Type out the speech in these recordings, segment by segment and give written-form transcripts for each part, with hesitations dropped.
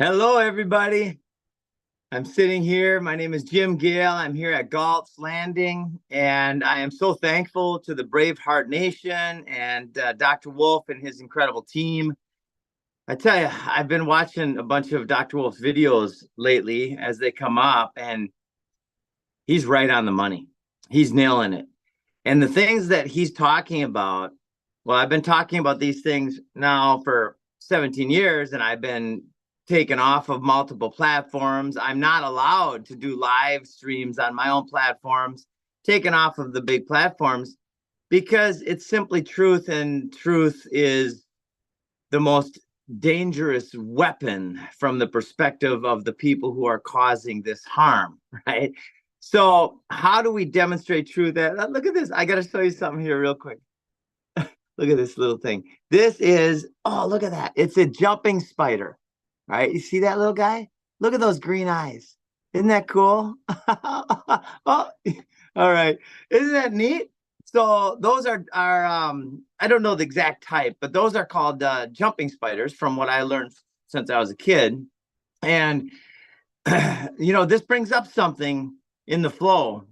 Hello, everybody. I'm sitting here. My name is Jim Gale. I'm here at Galt's Landing, and I am so thankful to the Braveheart Nation and Dr. Wolf and his incredible team. I tell you, I've been watching a bunch of Dr. Wolf's videos lately as they come up, and he's right on the money. He's nailing it. And the things that he's talking about, well, I've been talking about these things now for 17 years, and I've been taken off of multiple platforms. I'm not allowed to do live streams on my own platforms, taken off of the big platforms, because it's simply truth, and truth is the most dangerous weapon from the perspective of the people who are causing this harm, right? So how do we demonstrate truth? Look at this. I got to show you something here real quick. Look at this little thing. This is, oh, look at that. It's a jumping spider, right? You see that little guy? Look at those green eyes. Isn't that cool? Oh, all right. Isn't that neat? So those are I don't know the exact type, but those are called jumping spiders from what I learned since I was a kid. And, this brings up something in the flow.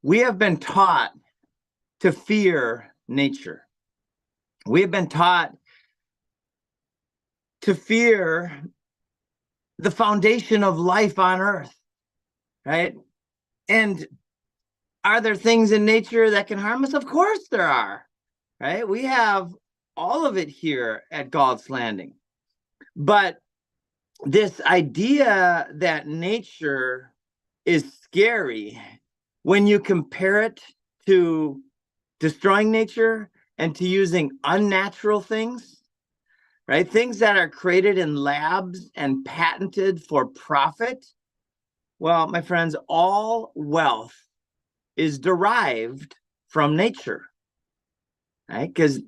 We have been taught to fear nature. We have been taught to fear the foundation of life on earth, right? And are there things in nature that can harm us? Of course there are, right? We have all of it here at Galt's Landing. But this idea that nature is scary, when you compare it to destroying nature and to using unnatural things, right? Things that are created in labs and patented for profit. Well, my friends, all wealth is derived from nature, right? Because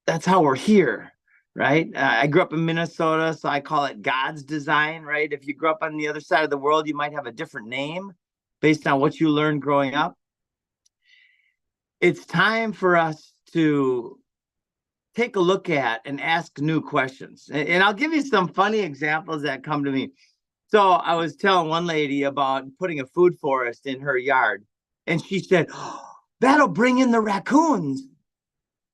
that's how we're here, right? I grew up in Minnesota, so I call it God's design, right? If you grew up on the other side of the world, you might have a different name based on what you learned growing up. It's time for us to take a look at and ask new questions. And I'll give you some funny examples that come to me. So I was telling one lady about putting a food forest in her yard, and she said, "Oh, that'll bring in the raccoons."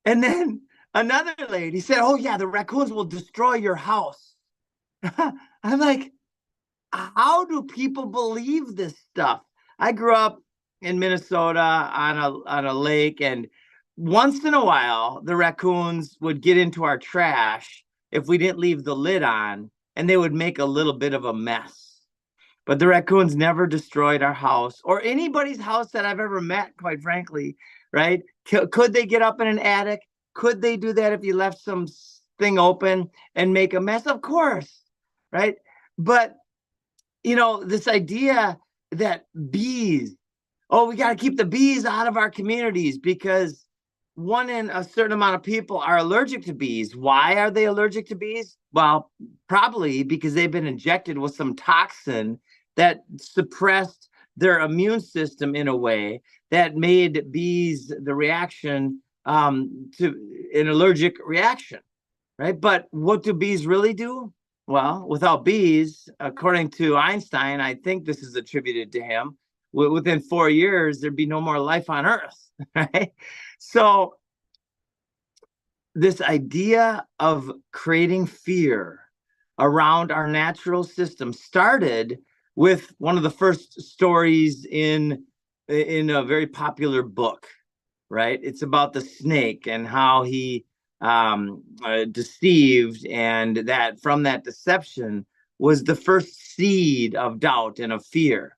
And then another lady said, "Oh yeah, the raccoons will destroy your house." I'm like, how do people believe this stuff? I grew up in Minnesota on a lake, and once in a while the raccoons would get into our trash if we didn't leave the lid on, and they would make a little bit of a mess. But the raccoons never destroyed our house or anybody's house that I've ever met, quite frankly, right? Could they get up in an attic? Could they do that if you left some thing open and make a mess? Of course, right? But, this idea that bees, oh, we got to keep the bees out of our communities because one in a certain amount of people are allergic to bees. Why are they allergic to bees? Well, probably because they've been injected with some toxin that suppressed their immune system in a way that made bees the reaction to an allergic reaction, right? But what do bees really do? Well, without bees, according to Einstein, I think this is attributed to him, within 4 years, there'd be no more life on Earth, right? So this idea of creating fear around our natural system started with one of the first stories in a very popular book, right? It's about the snake and how he deceived, and that from that deception was the first seed of doubt and of fear,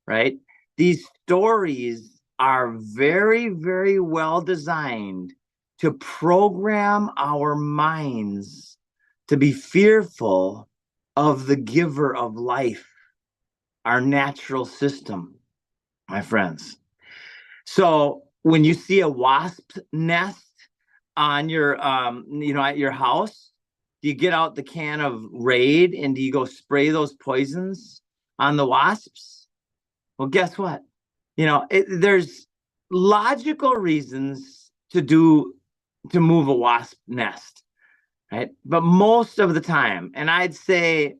right? These stories are very, very well designed to program our minds to be fearful of the giver of life, our natural system, my friends. So when you see a wasp nest on your, at your house, do you get out the can of Raid and do you go spray those poisons on the wasps? Well, guess what? There's logical reasons to move a wasp nest, right? But most of the time, and I'd say,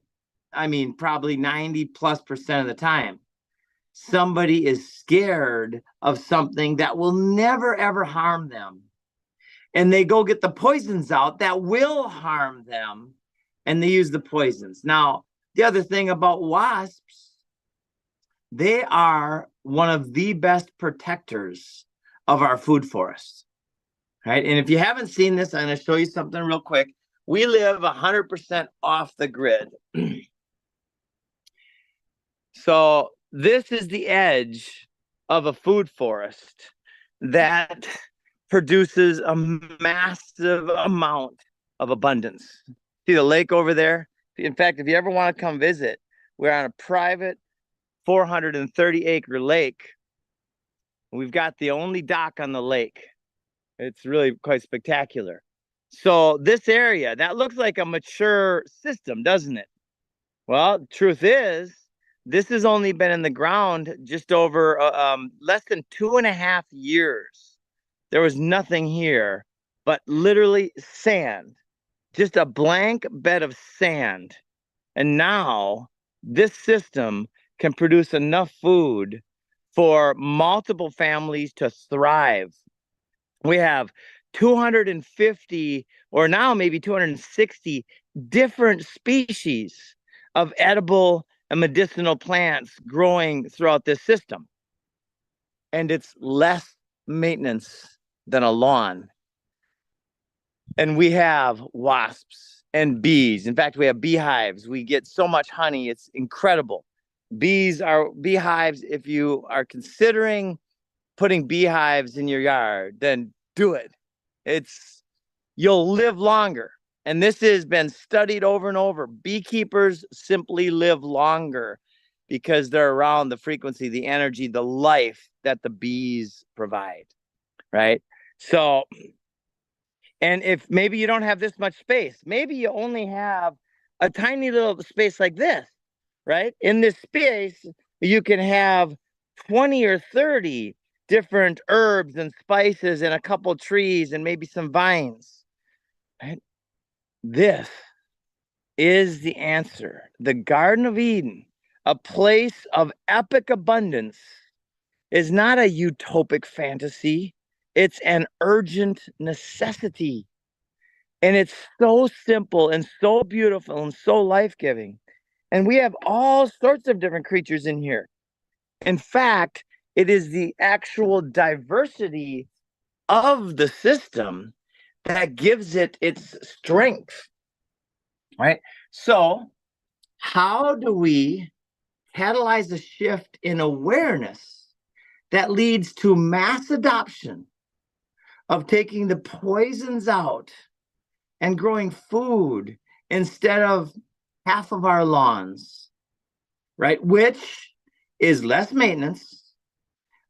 I mean, probably 90+% of the time, somebody is scared of something that will never, ever harm them. And they go get the poisons out that will harm them, and they use the poisons. Now, the other thing about wasps, they are one of the best protectors of our food forests, right? And if you haven't seen this, I'm going to show you something real quick. We live 100% off the grid. So this is the edge of a food forest that produces a massive amount of abundance. See the lake over there? In fact, if you ever want to come visit, we're on a private 430-acre lake. We've got the only dock on the lake. It's really quite spectacular. So this area, that looks like a mature system, doesn't it? Well, truth is, this has only been in the ground just over less than 2.5 years. There was nothing here but literally sand, just a blank bed of sand. And now this system can produce enough food for multiple families to thrive. We have 250 or now maybe 260 different species of edible and medicinal plants growing throughout this system. And it's less maintenance than a lawn. And we have wasps and bees. In fact, we have beehives. We get so much honey. It's incredible. Beehives. If you are considering putting beehives in your yard, then do it. You'll live longer. And this has been studied over and over. Beekeepers simply live longer because they're around the frequency, the energy, the life that the bees provide, right? So, and if maybe you don't have this much space, maybe you only have a tiny little space like this, right? In this space, you can have 20 or 30 different herbs and spices and a couple trees and maybe some vines, right? This is the answer. The Garden of Eden, a place of epic abundance, is not a utopic fantasy. It's an urgent necessity. And it's so simple and so beautiful and so life-giving. And we have all sorts of different creatures in here. In fact, it is the actual diversity of the system that gives it its strength, right? So how do we catalyze a shift in awareness that leads to mass adoption of taking the poisons out and growing food instead of half of our lawns, right? Which is less maintenance.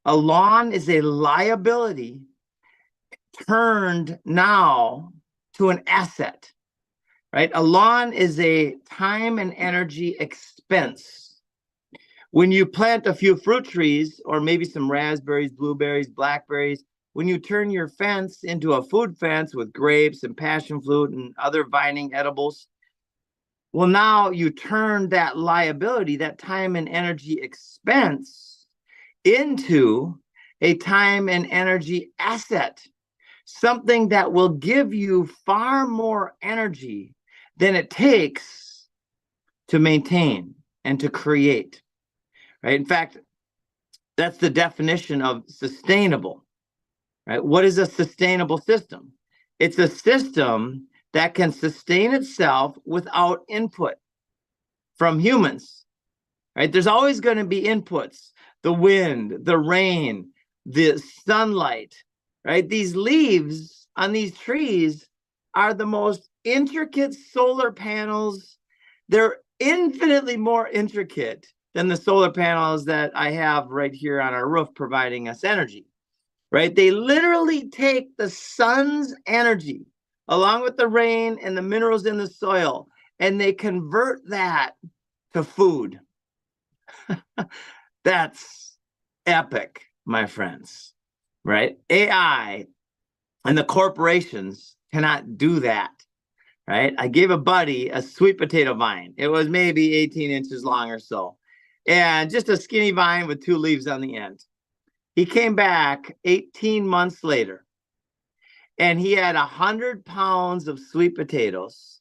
A lawn is a liability turned now to an asset, right? A lawn is a time and energy expense. When you plant a few fruit trees, or maybe some raspberries, blueberries, blackberries, when you turn your fence into a food fence with grapes and passion fruit and other vining edibles, well, now you turn that liability, that time and energy expense, into a time and energy asset, something that will give you far more energy than it takes to maintain and to create, right? In fact, that's the definition of sustainable, right? What is a sustainable system? It's a system that can sustain itself without input from humans, right? There's always going to be inputs: the wind, the rain, the sunlight, right? These leaves on these trees are the most intricate solar panels. They're infinitely more intricate than the solar panels that I have right here on our roof providing us energy, right? They literally take the sun's energy along with the rain and the minerals in the soil, and they convert that to food. That's epic, my friends, right? AI and the corporations cannot do that, right? I gave a buddy a sweet potato vine. It was maybe 18 inches long or so, and just a skinny vine with 2 leaves on the end. He came back 18 months later, and he had 100 pounds of sweet potatoes,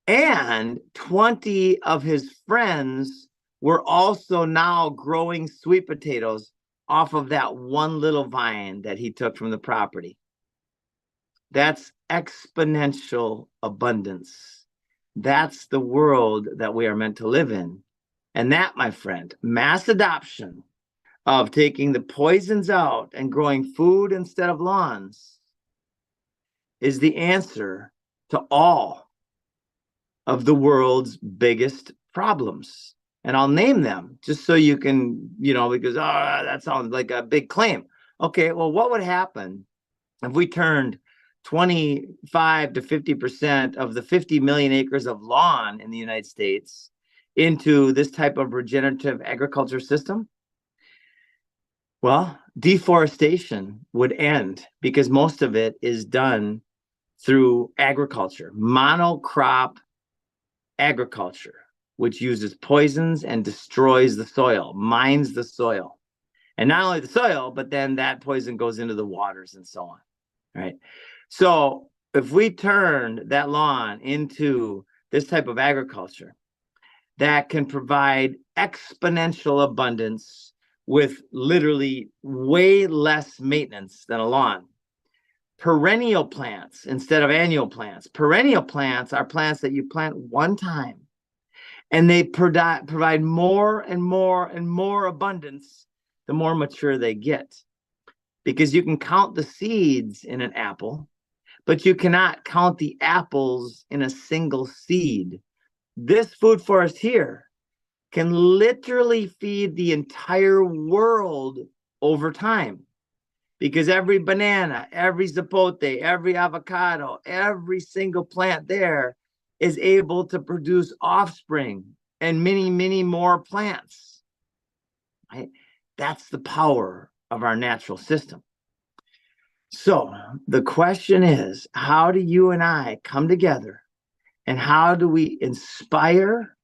and 20 of his friends were also now growing sweet potatoes off of that one little vine that he took from the property. That's exponential abundance. That's the world that we are meant to live in. And that, my friend, mass adoption of taking the poisons out and growing food instead of lawns is the answer to all of the world's biggest problems. And I'll name them just so you can, because, that sounds like a big claim. Okay, well, what would happen if we turned 25 to 50% of the 50 million acres of lawn in the United States into this type of regenerative agriculture system? Well, deforestation would end because most of it is done through agriculture, monocrop agriculture, which uses poisons and destroys the soil, mines the soil. And not only the soil, but then that poison goes into the waters and so on, right? So if we turn that lawn into this type of agriculture that can provide exponential abundance with literally way less maintenance than a lawn, perennial plants instead of annual plants. Perennial plants are plants that you plant one time, and they provide more and more and more abundance the more mature they get. Because you can count the seeds in an apple, but you cannot count the apples in a single seed. This food forest here can literally feed the entire world over time, because every banana, every zapote, every avocado, every single plant there is able to produce offspring and many, many more plants. Right? That's the power of our natural system. So the question is, how do you and I come together, and how do we inspire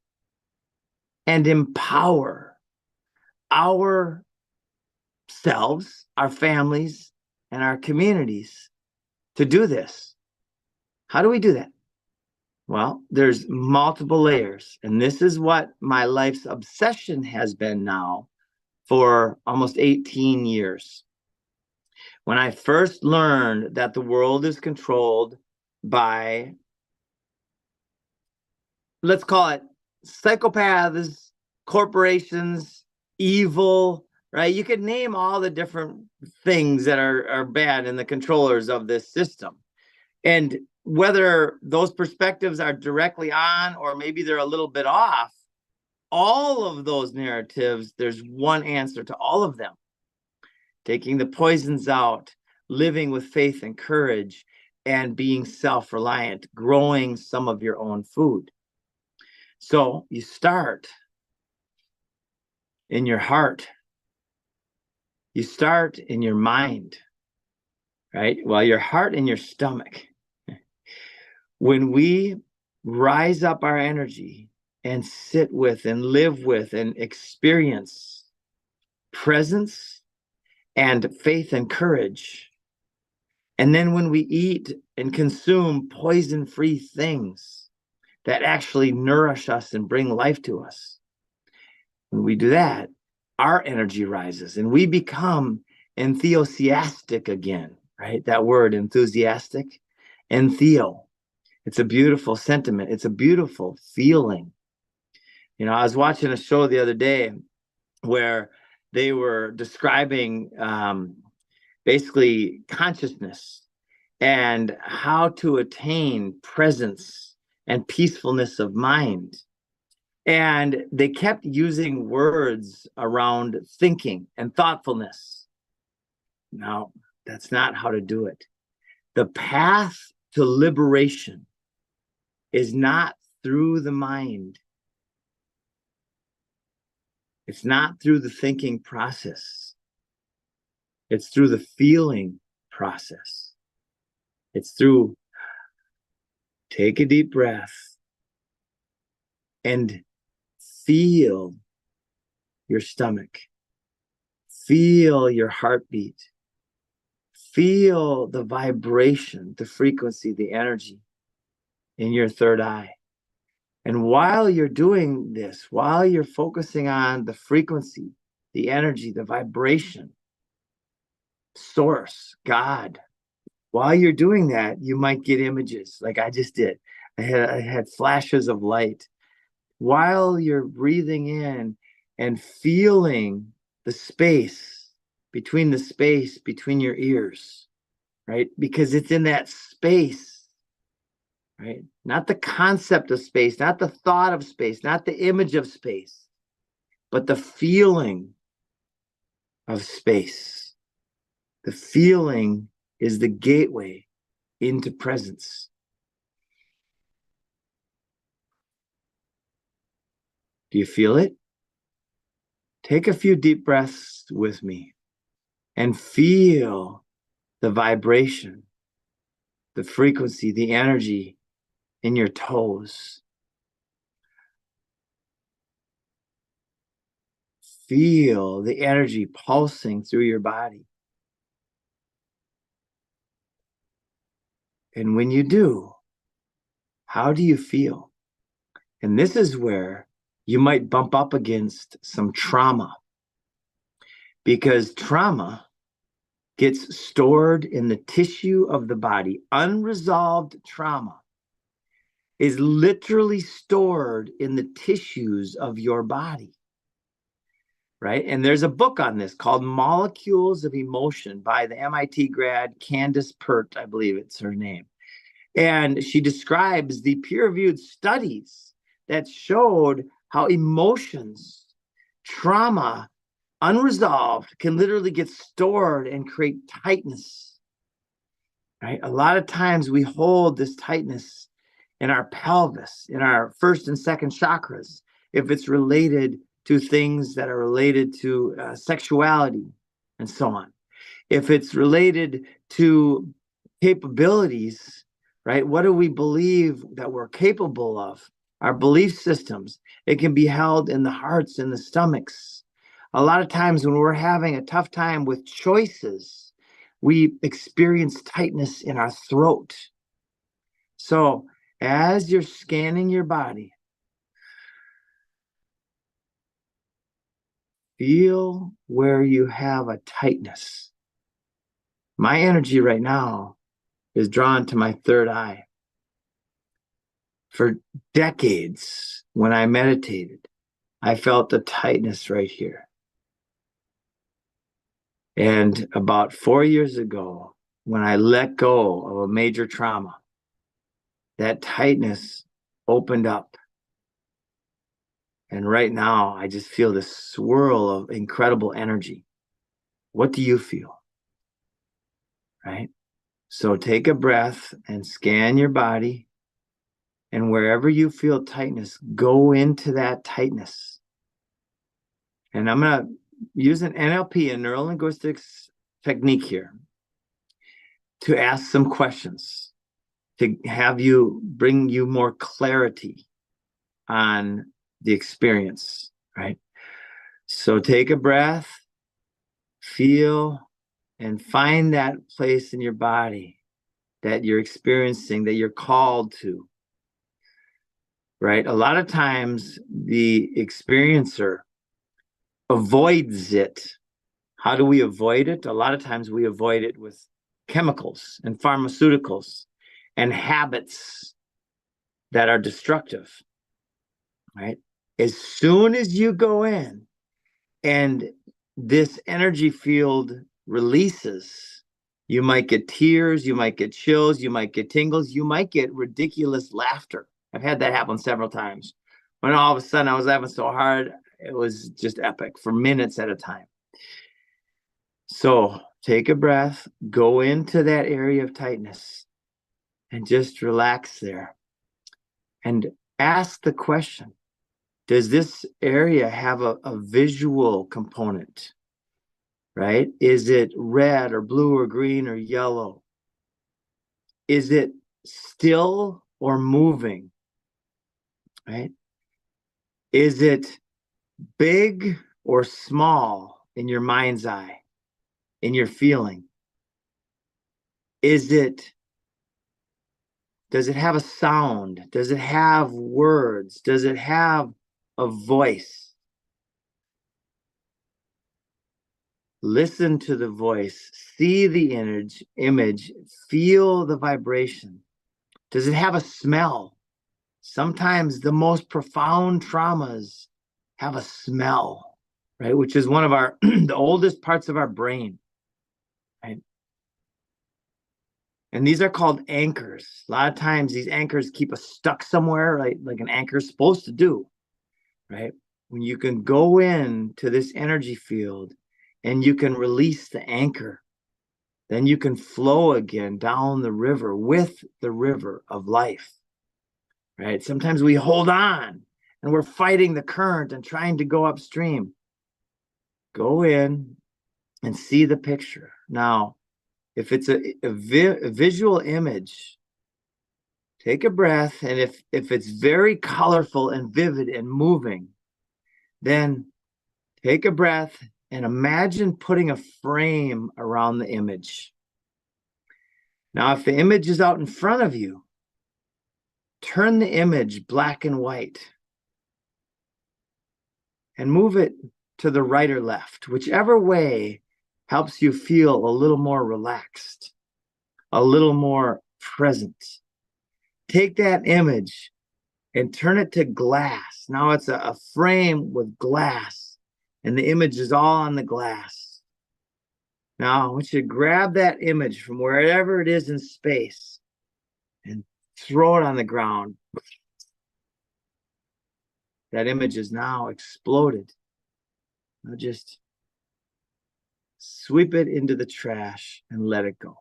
and empower ourselves, our families, and our communities to do this? How do we do that? Well, there's multiple layers, and this is what my life's obsession has been now for almost 18 years. When I first learned that the world is controlled by, let's call it, psychopaths, corporations, evil, right? You could name all the different things that are bad in the controllers of this system. And whether those perspectives are directly on or maybe they're a little bit off, all of those narratives, there's one answer to all of them. Taking the poisons out, living with faith and courage, and being self-reliant, growing some of your own food. So you start in your heart. You start in your mind, right? Well, your heart and your stomach. When we rise up our energy and sit with and live with and experience presence and faith and courage, and then when we eat and consume poison-free things that actually nourish us and bring life to us, when we do that, our energy rises and we become enthusiastic again, right? That word, enthusiastic, entheo. It's a beautiful sentiment. It's a beautiful feeling. I was watching a show the other day where they were describing basically consciousness and how to attain presence and peacefulness of mind. And they kept using words around thinking and thoughtfulness. No, that's not how to do it. The path to liberation is not through the mind. It's not through the thinking process. It's through the feeling process. It's through Take a deep breath and feel your stomach. Feel your heartbeat. Feel the vibration, the frequency, the energy in your third eye. And while you're doing this, while you're focusing on the frequency, the energy, the vibration, source, God, while you're doing that, you might get images like I just did. I had flashes of light. While you're breathing in and feeling the space between your ears, right? Because it's in that space, right? Not the concept of space, not the thought of space, not the image of space, but the feeling of space. The feeling is the gateway into presence. Do you feel it? Take a few deep breaths with me and feel the vibration, the frequency, the energy in your toes. Feel the energy pulsing through your body. And when you do, how do you feel? And this is where you might bump up against some trauma, because trauma gets stored in the tissue of the body. Unresolved trauma is literally stored in the tissues of your body, right? And there's a book on this called Molecules of Emotion by the MIT grad Candace Pert, I believe it's her name. And she describes the peer-reviewed studies that showed how emotions, trauma, unresolved can literally get stored and create tightness, right? A lot of times we hold this tightness in our pelvis, in our first and second chakras, if it's related to things that are related to sexuality and so on. If it's related to capabilities, right? What do we believe that we're capable of? Our belief systems. It can be held in the hearts and the stomachs. A lot of times when we're having a tough time with choices, we experience tightness in our throat. So as you're scanning your body, feel where you have a tightness. My energy right now is drawn to my third eye. For decades, when I meditated, I felt the tightness right here. And about 4 years ago, when I let go of a major trauma, that tightness opened up. And right now, I just feel this swirl of incredible energy. What do you feel? Right? So take a breath and scan your body. And wherever you feel tightness, go into that tightness. And I'm going to use an NLP, a neuro linguistics technique here, to ask some questions, to have you bring you more clarity on the experience, right? So take a breath, feel, and find that place in your body that you're experiencing, that you're called to, right? A lot of times the experiencer avoids it. How do we avoid it? A lot of times we avoid it with chemicals and pharmaceuticals and habits that are destructive, right? As soon as you go in and this energy field releases, you might get tears, you might get chills, you might get tingles, you might get ridiculous laughter. I've had that happen several times. When all of a sudden I was laughing so hard, it was just epic for minutes at a time. So take a breath, go into that area of tightness, and just relax there. And ask the question, does this area have a visual component, right? Is it red or blue or green or yellow? Is it still or moving, right? Is it big or small in your mind's eye, in your feeling? Does it have a sound? Does it have words? Does it have a voice? Listen to the voice, see the image, feel the vibration. Does it have a smell? Sometimes the most profound traumas have a smell, right? Which is one of our the oldest parts of our brain, right? And these are called anchors. A lot of times these anchors keep us stuck somewhere, right? Like an anchor is supposed to do, right? When you can go into this energy field and you can release the anchor, then you can flow again down the river with the river of life, right? Sometimes we hold on and we're fighting the current and trying to go upstream. Go in and see the picture. Now, if it's a visual image, take a breath, and if it's very colorful and vivid and moving, then take a breath and imagine putting a frame around the image. Now, if the image is out in front of you, turn the image black and white and move it to the right or left, whichever way helps you feel a little more relaxed, a little more present. Take that image and turn it to glass. Now it's a frame with glass, and the image is all on the glass. Now I want you to grab that image from wherever it is in space and throw it on the ground. That image is now exploded. Now just sweep it into the trash and let it go.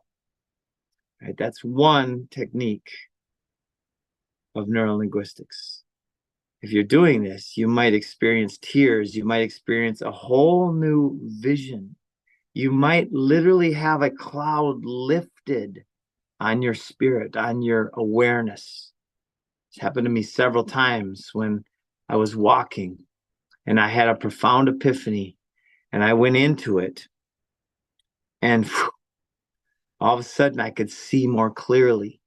Right? That's one technique of neurolinguistics. If you're doing this, you might experience tears. You might experience a whole new vision. You might literally have a cloud lifted on your spirit, on your awareness. It's happened to me several times when I was walking and I had a profound epiphany and I went into it, and all of a sudden I could see more clearly.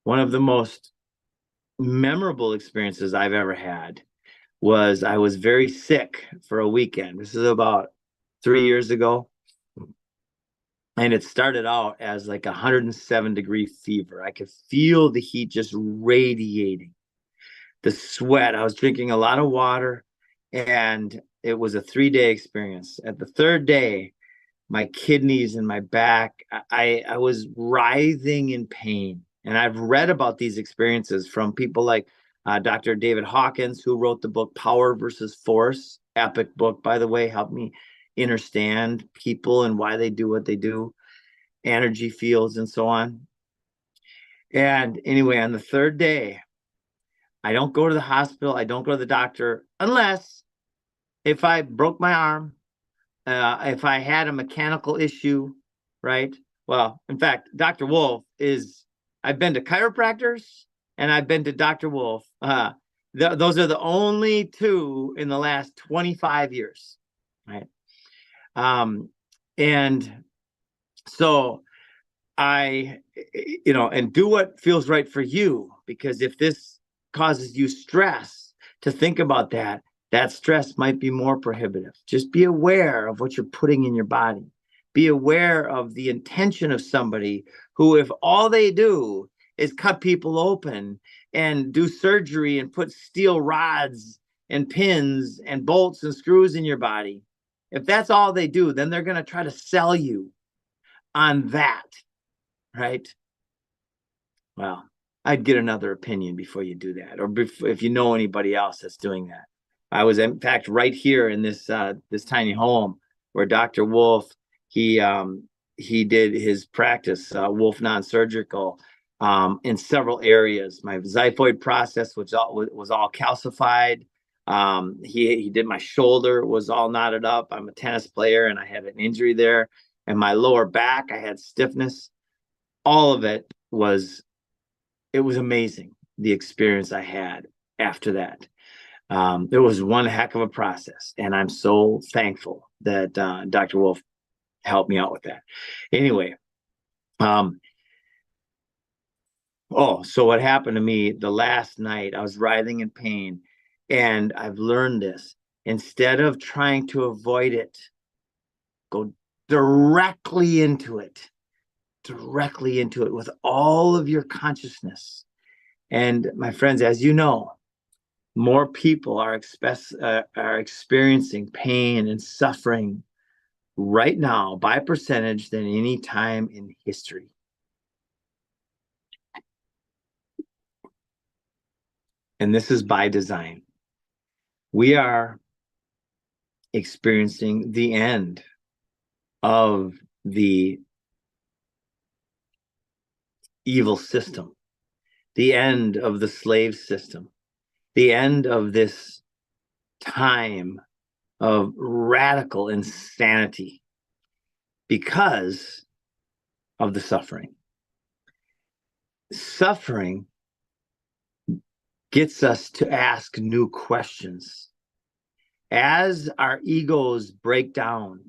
One of the most memorable experiences I've ever had was I was very sick for a weekend. This is about 3 years ago. And it started out as like 107-degree fever. I could feel the heat just radiating, the sweat. I was drinking a lot of water, and it was a 3-day experience. At the third day, my kidneys and my back, I was writhing in pain. And I've read about these experiences from people like Dr. David Hawkins, who wrote the book Power versus Force. Epic book, by the way, helped me understand people and why they do what they do, energy fields and so on. And anyway, on the third day, I don't go to the hospital. I don't go to the doctor unless if I broke my arm, if I had a mechanical issue, right? Well, in fact, Dr. Wolf I've been to chiropractors and I've been to Dr. Wolf. Those are the only two in the last 25 years, right? And so and do what feels right for you, because if this causes you stress to think about that stress might be more prohibitive. Just be aware of what you're putting in your body. Be aware of the intention of somebody who, if all they do is cut people open and do surgery and put steel rods and pins and bolts and screws in your body, if that's all they do, then they're going to try to sell you on that, right? Well, I'd get another opinion before you do that, or if you know anybody else that's doing that. I was, in fact, right here in this tiny home where Dr. Wolf, he did his practice, Wolf Non-Surgical, in several areas. My xiphoid process, which was all calcified. He did my shoulder, was all knotted up. I'm a tennis player and I had an injury there. And my lower back, I had stiffness. All of it was it was amazing, the experience I had after that. It was one heck of a process, and I'm so thankful that Dr. Wolf helped me out with that. Anyway, so what happened to me the last night, I was writhing in pain, and I've learned this. Instead of trying to avoid it, go directly into it with all of your consciousness. And my friends, as you know, more people are experiencing pain and suffering right now by percentage than any time in history. And this is by design. We are experiencing the end of the evil system, the end of the slave system, the end of this time of radical insanity because of the suffering. Suffering gets us to ask new questions. As our egos break down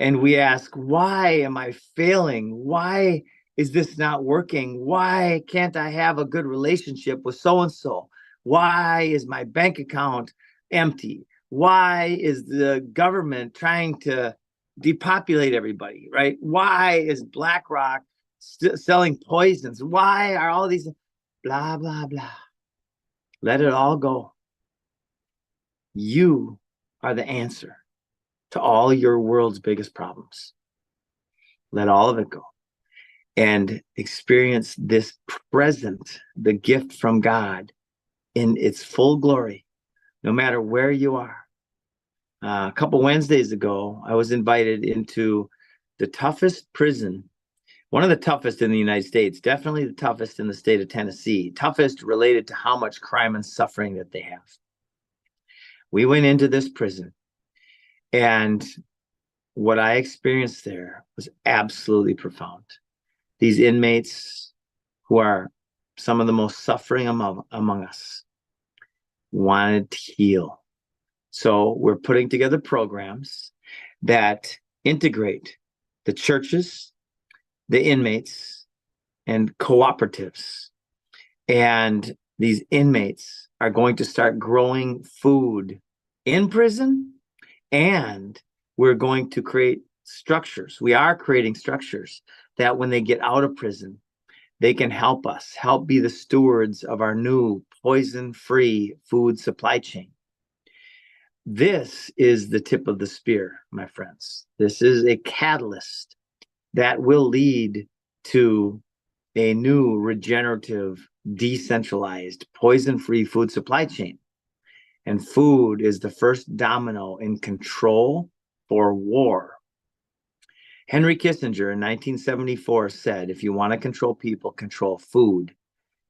and we ask, why am I failing? Why is this not working? Why can't I have a good relationship with so-and-so? Why is my bank account empty? Why is the government trying to depopulate everybody, right? Why is BlackRock selling poisons? Why are all these blah, blah, blah? Let it all go. You are the answer to all your world's biggest problems. Let all of it go and experience this present, the gift from God in its full glory, no matter where you are. A couple Wednesdays ago, I was invited into the toughest prison, one of the toughest in the United States, definitely the toughest in the state of Tennessee, toughest related to how much crime and suffering that they have. We went into this prison, and what I experienced there was absolutely profound. These inmates, who are some of the most suffering among us, wanted to heal. So we're putting together programs that integrate the churches, the inmates, and cooperatives. And these inmates are going to start growing food in prison, and we're going to create structures. We are creating structures that when they get out of prison, they can help us, help be the stewards of our new poison-free food supply chain. This is the tip of the spear, my friends. This is a catalyst that will lead to a new regenerative, decentralized, poison-free food supply chain. And food is the first domino in control for war. Henry Kissinger in 1974 said, if you want to control people, control food.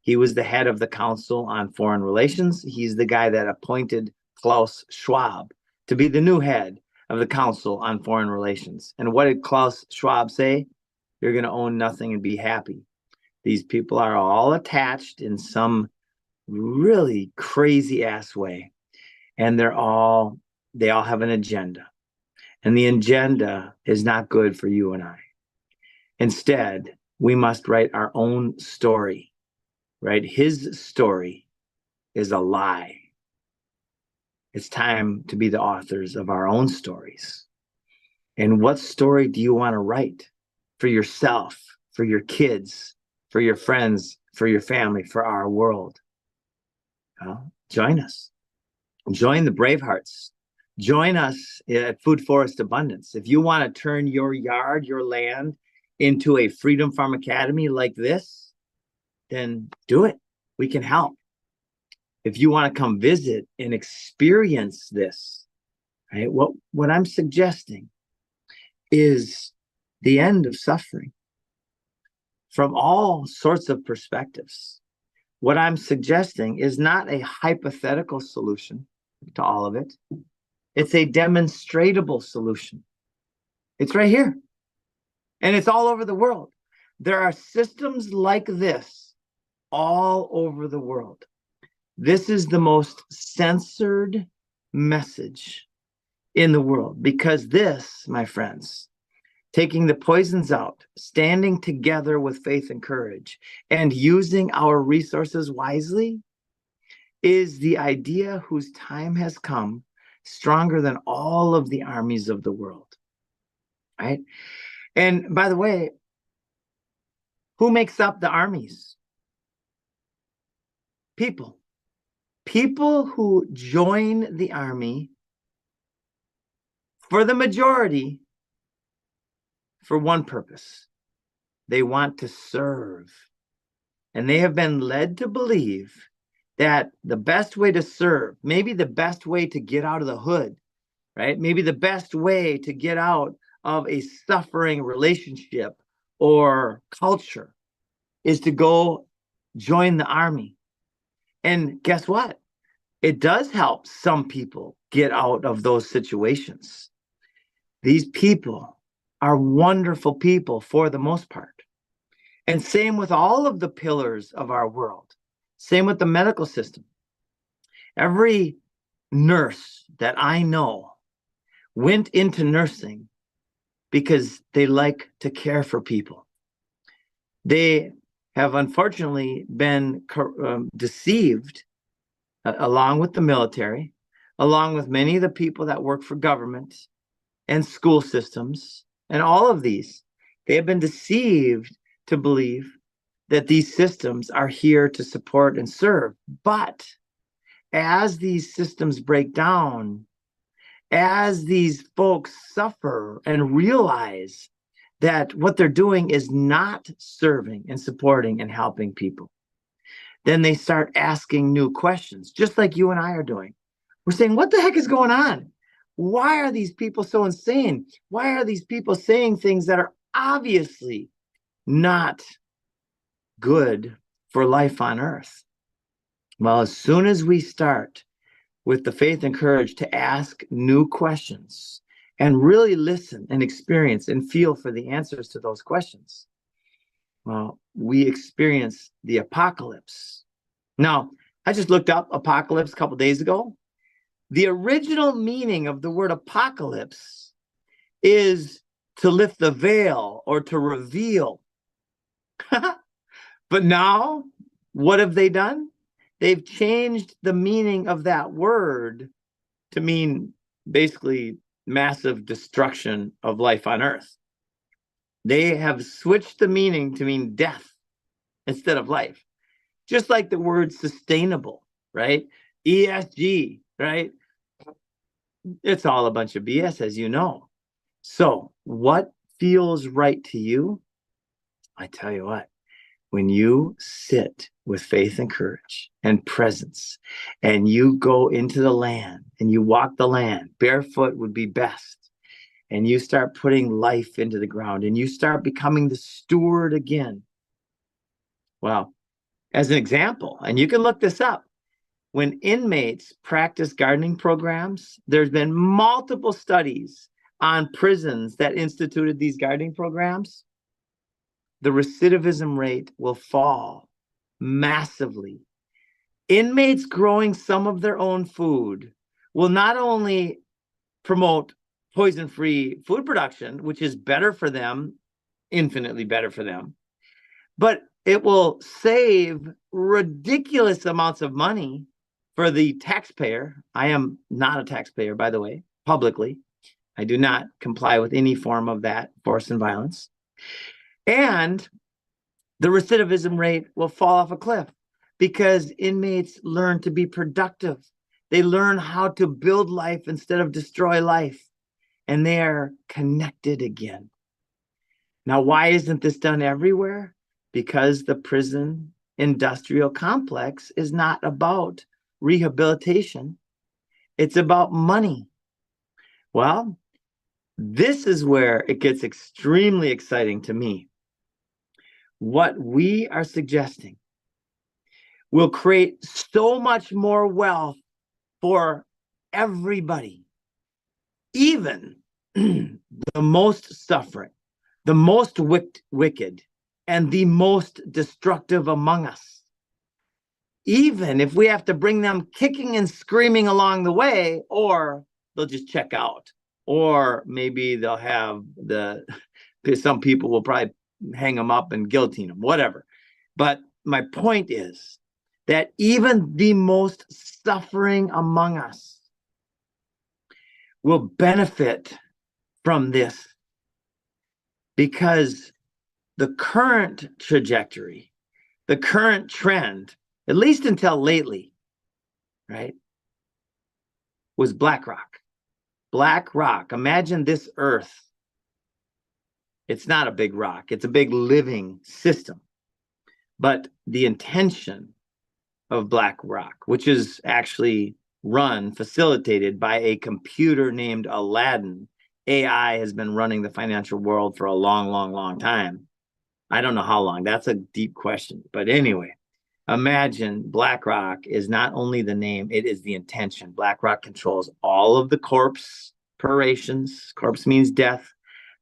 He was the head of the Council on Foreign Relations. He's the guy that appointed Klaus Schwab to be the new head of the Council on Foreign Relations. And what did Klaus Schwab say? You're going to own nothing and be happy. These people are all attached in some really crazy ass way. And they all have an agenda. And the agenda is not good for you and I. Instead, we must write our own story, right? His story is a lie. It's time to be the authors of our own stories. And what story do you want to write for yourself, for your kids, for your friends, for your family, for our world? Well, join us. Join the Bravehearts. Join us at Food Forest Abundance. If you want to turn your yard, your land, into a Freedom Farm Academy like this, then do it. We can help. If you want to come visit and experience this, right? What I'm suggesting is the end of suffering from all sorts of perspectives. What I'm suggesting is not a hypothetical solution to all of it. It's a demonstratable solution. It's right here. And it's all over the world. There are systems like this all over the world. This is the most censored message in the world, because this, my friends, taking the poisons out, standing together with faith and courage, and using our resources wisely is the idea whose time has come, stronger than all of the armies of the world, right? And by the way, who makes up the armies? People. People who join the army, for the majority, for one purpose. They want to serve. And they have been led to believe that the best way to serve, maybe the best way to get out of the hood, right? Maybe the best way to get out of a suffering relationship or culture is to go join the army. And guess what? It does help some people get out of those situations. These people are wonderful people for the most part. And same with all of the pillars of our world. Same with the medical system. Every nurse that I know went into nursing because they like to care for people. They have unfortunately been deceived, along with the military, along with many of the people that work for government and school systems, and all of these. They have been deceived to believe that these systems are here to support and serve. But as these systems break down, as these folks suffer and realize that what they're doing is not serving and supporting and helping people, then they start asking new questions, just like you and I are doing. We're saying, what the heck is going on? Why are these people so insane? Why are these people saying things that are obviously not good for life on earth? Well, as soon as we start with the faith and courage to ask new questions and really listen and experience and feel for the answers to those questions, well, we experience the apocalypse. Now, I just looked up apocalypse a couple of days ago. The original meaning of the word apocalypse is to lift the veil or to reveal. But now, what have they done? They've changed the meaning of that word to mean basically massive destruction of life on earth. They have switched the meaning to mean death instead of life. Just like the word sustainable, right? ESG, right? It's all a bunch of BS, as you know. So what feels right to you? I tell you what, when you sit with faith and courage and presence, and you go into the land and you walk the land, barefoot would be best, and you start putting life into the ground and you start becoming the steward again. Well, as an example, and you can look this up, when inmates practice gardening programs, there's been multiple studies on prisons that instituted these gardening programs. The recidivism rate will fall massively. Inmates growing some of their own food will not only promote poison-free food production, which is better for them, infinitely better for them, but it will save ridiculous amounts of money for the taxpayer. I am not a taxpayer, by the way, publicly. I do not comply with any form of that force and violence. And the recidivism rate will fall off a cliff because inmates learn to be productive. They learn how to build life instead of destroy life, and they are connected again. Now, why isn't this done everywhere? Because the prison industrial complex is not about rehabilitation. It's about money. Well, this is where it gets extremely exciting to me. What we are suggesting will create so much more wealth for everybody, even the most suffering, the most wicked, and the most destructive among us. even if we have to bring them kicking and screaming along the way, or they'll just check out, or maybe they'll have some people will probably hang them up and guillotine them, whatever. But my point is that even the most suffering among us will benefit from this, because the current trajectory, the current trend, at least until lately, right, was black rock. Black rock. Imagine this earth. It's not a big rock. It's a big living system. But the intention of black rock, which is actually facilitated by a computer named Aladdin. AI has been running the financial world for a long, long, long time. I don't know how long. That's a deep question. But anyway, imagine BlackRock is not only the name, it is the intention. BlackRock controls all of the corporations. Corpse means death.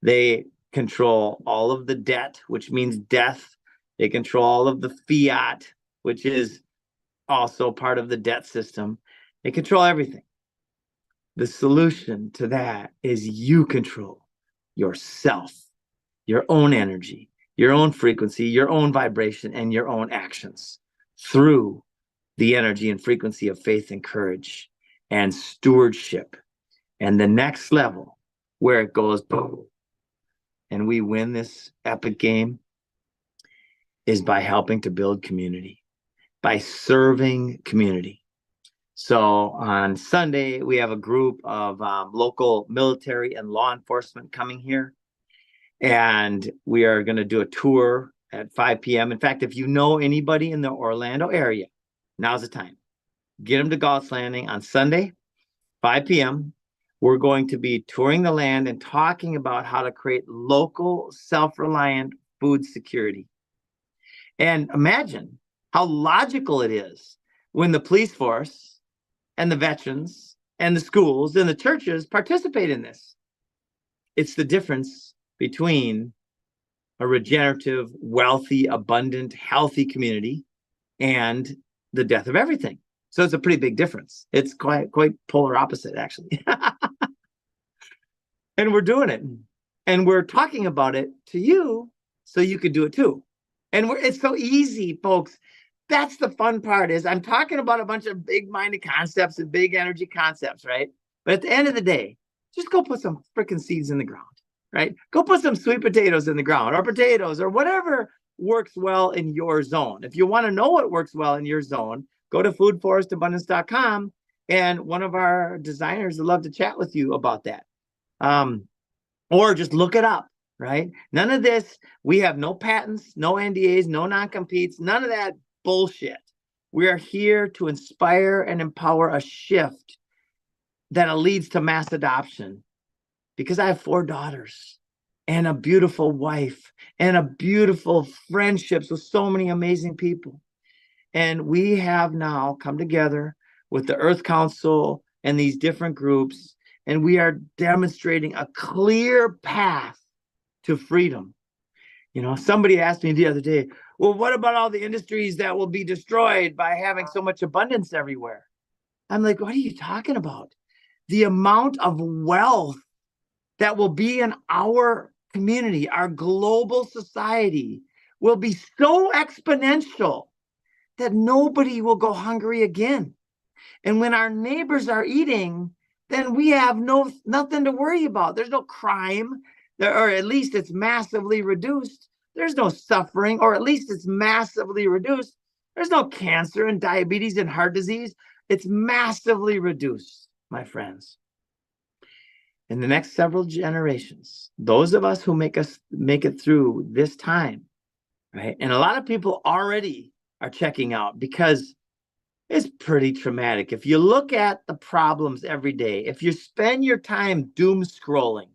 They control all of the debt, which means death. They control all of the fiat, which is also part of the debt system. They control everything. The solution to that is you control yourself, your own energy, your own frequency, your own vibration, and your own actions through the energy and frequency of faith and courage and stewardship. And the next level, where it goes boom, and we win this epic game, is by helping to build community, by serving community. So on Sunday, we have a group of local military and law enforcement coming here. And we are going to do a tour at 5 p.m. In fact, if you know anybody in the Orlando area, now's the time. Get them to Gaunt's Landing on Sunday, 5 p.m. We're going to be touring the land and talking about how to create local, self-reliant food security. And imagine how logical it is when the police force and the veterans and the schools and the churches participate in this. It's the difference between a regenerative, wealthy, abundant, healthy community and the death of everything. So it's a pretty big difference. It's quite polar opposite, actually. And we're doing it. And we're talking about it to you so you could do it too. And it's so easy, folks. That's the fun part, is I'm talking about a bunch of big-minded concepts and big energy concepts, right? But at the end of the day, just go put some freaking seeds in the ground, right? Go put some sweet potatoes in the ground, or potatoes, or whatever works well in your zone. If you want to know what works well in your zone, go to foodforestabundance.com, and one of our designers would love to chat with you about that. Or just look it up, right? None of this. We have no patents, no NDAs, no non-competes, none of that bullshit. We are here to inspire and empower a shift that leads to mass adoption. Because I have 4 daughters and a beautiful wife and a beautiful friendships with so many amazing people. And we have now come together with the Earth Council and these different groups, and we are demonstrating a clear path to freedom. You know, somebody asked me the other day, well, what about all the industries that will be destroyed by having so much abundance everywhere? I'm like, what are you talking about? The amount of wealth that will be in our community, our global society, will be so exponential that nobody will go hungry again. And when our neighbors are eating, then we have nothing to worry about. There's no crime, or at least it's massively reduced. There's no suffering, or at least it's massively reduced. There's no cancer and diabetes and heart disease. It's massively reduced, my friends. In the next several generations, those of us who make it through this time, right? And a lot of people already are checking out because it's pretty traumatic. If you look at the problems every day, if you spend your time doom scrolling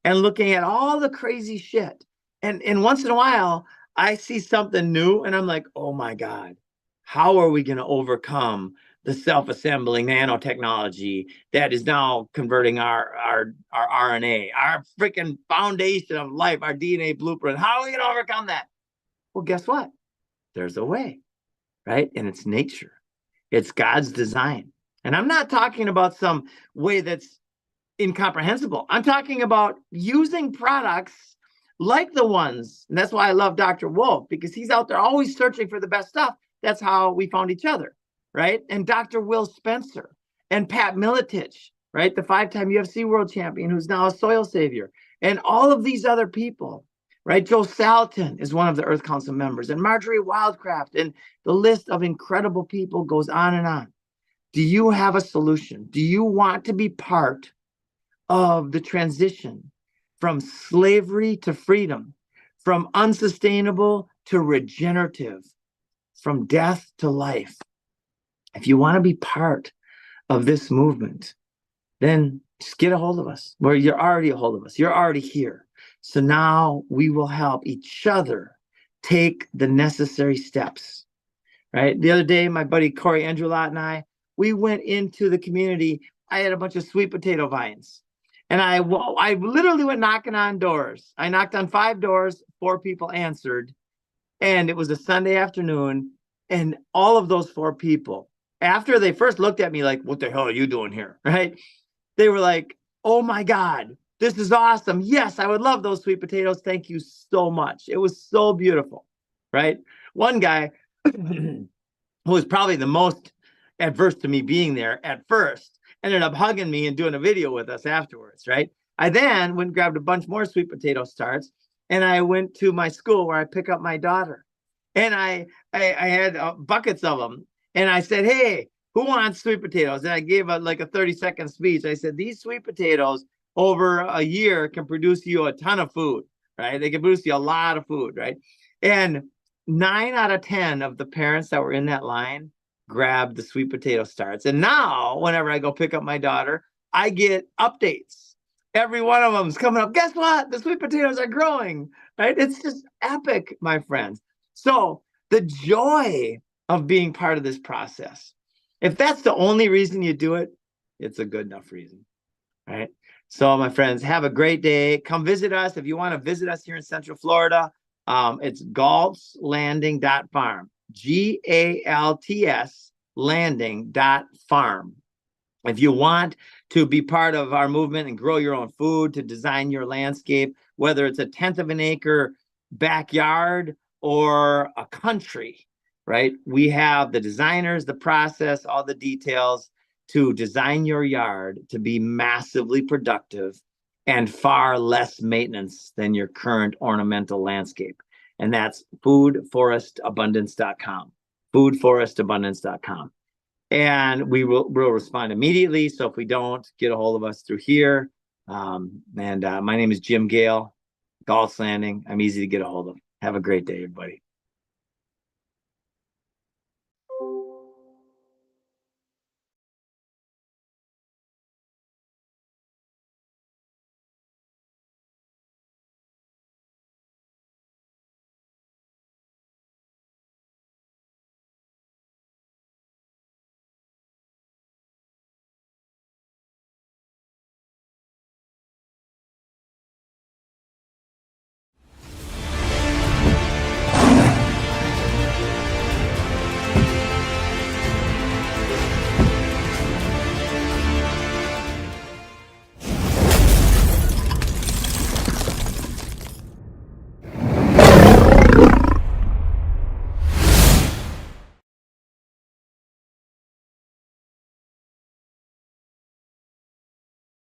and looking at all the crazy shit, and once in a while I see something new and I'm like, oh my God, how are we going to overcome the self-assembling nanotechnology that is now converting our RNA, our freaking foundation of life, our DNA blueprint? How are we going to overcome that? Well, guess what? There's a way, right? And it's nature. It's God's design. And I'm not talking about some way that's incomprehensible. I'm talking about using products like the ones, and that's why I love Dr. Wolf, because he's out there always searching for the best stuff. That's how we found each other, right? And Dr. Will Spencer and Pat Miletich, right? The 5-time UFC world champion who's now a soil savior, and all of these other people, right? Joe Salatin is one of the Earth Council members, and Marjorie Wildcraft, and the list of incredible people goes on and on. Do you have a solution? Do you want to be part of the transition from slavery to freedom, from unsustainable to regenerative, from death to life? If you want to be part of this movement, then just get a hold of us. Well, you're already a hold of us. You're already here. So now we will help each other take the necessary steps, right? The other day, my buddy Corey Andrelot and we went into the community. I had a bunch of sweet potato vines. And I literally went knocking on doors. I knocked on 5 doors, 4 people answered. And it was a Sunday afternoon. And all of those 4 people, after they first looked at me like, what the hell are you doing here? Right? They were like, oh my God, this is awesome. Yes, I would love those sweet potatoes. Thank you so much. It was so beautiful. Right? One guy who was probably the most adverse to me being there at first ended up hugging me and doing a video with us afterwards, right? I then went and grabbed a bunch more sweet potato starts, and I went to my school where I pick up my daughter. And I had buckets of them. And I said, hey, who wants sweet potatoes? And I gave a 30-second speech. I said, these sweet potatoes over a year can produce you a ton of food, right? They can produce you a lot of food, right? And 9 out of 10 of the parents that were in that line grabbed the sweet potato starts. And now, whenever I go pick up my daughter, I get updates. Every one of them is coming up. Guess what? The sweet potatoes are growing, right? It's just epic, my friends. So the joy of being part of this process, if that's the only reason you do it, it's a good enough reason, right? So my friends, have a great day. Come visit us. If you want to visit us here in Central Florida, it's galtslanding.farm. GALTS landing.farm. If you want to be part of our movement and grow your own food, to design your landscape, whether it's a 1/10 of an acre backyard or a country, right? We have the designers, the process, all the details to design your yard to be massively productive and far less maintenance than your current ornamental landscape. And that's foodforestabundance.com, foodforestabundance.com. And we'll respond immediately. So if we don't, get a hold of us through here. My name is Jim Gale, Galt's Landing. I'm easy to get a hold of. Have a great day, everybody.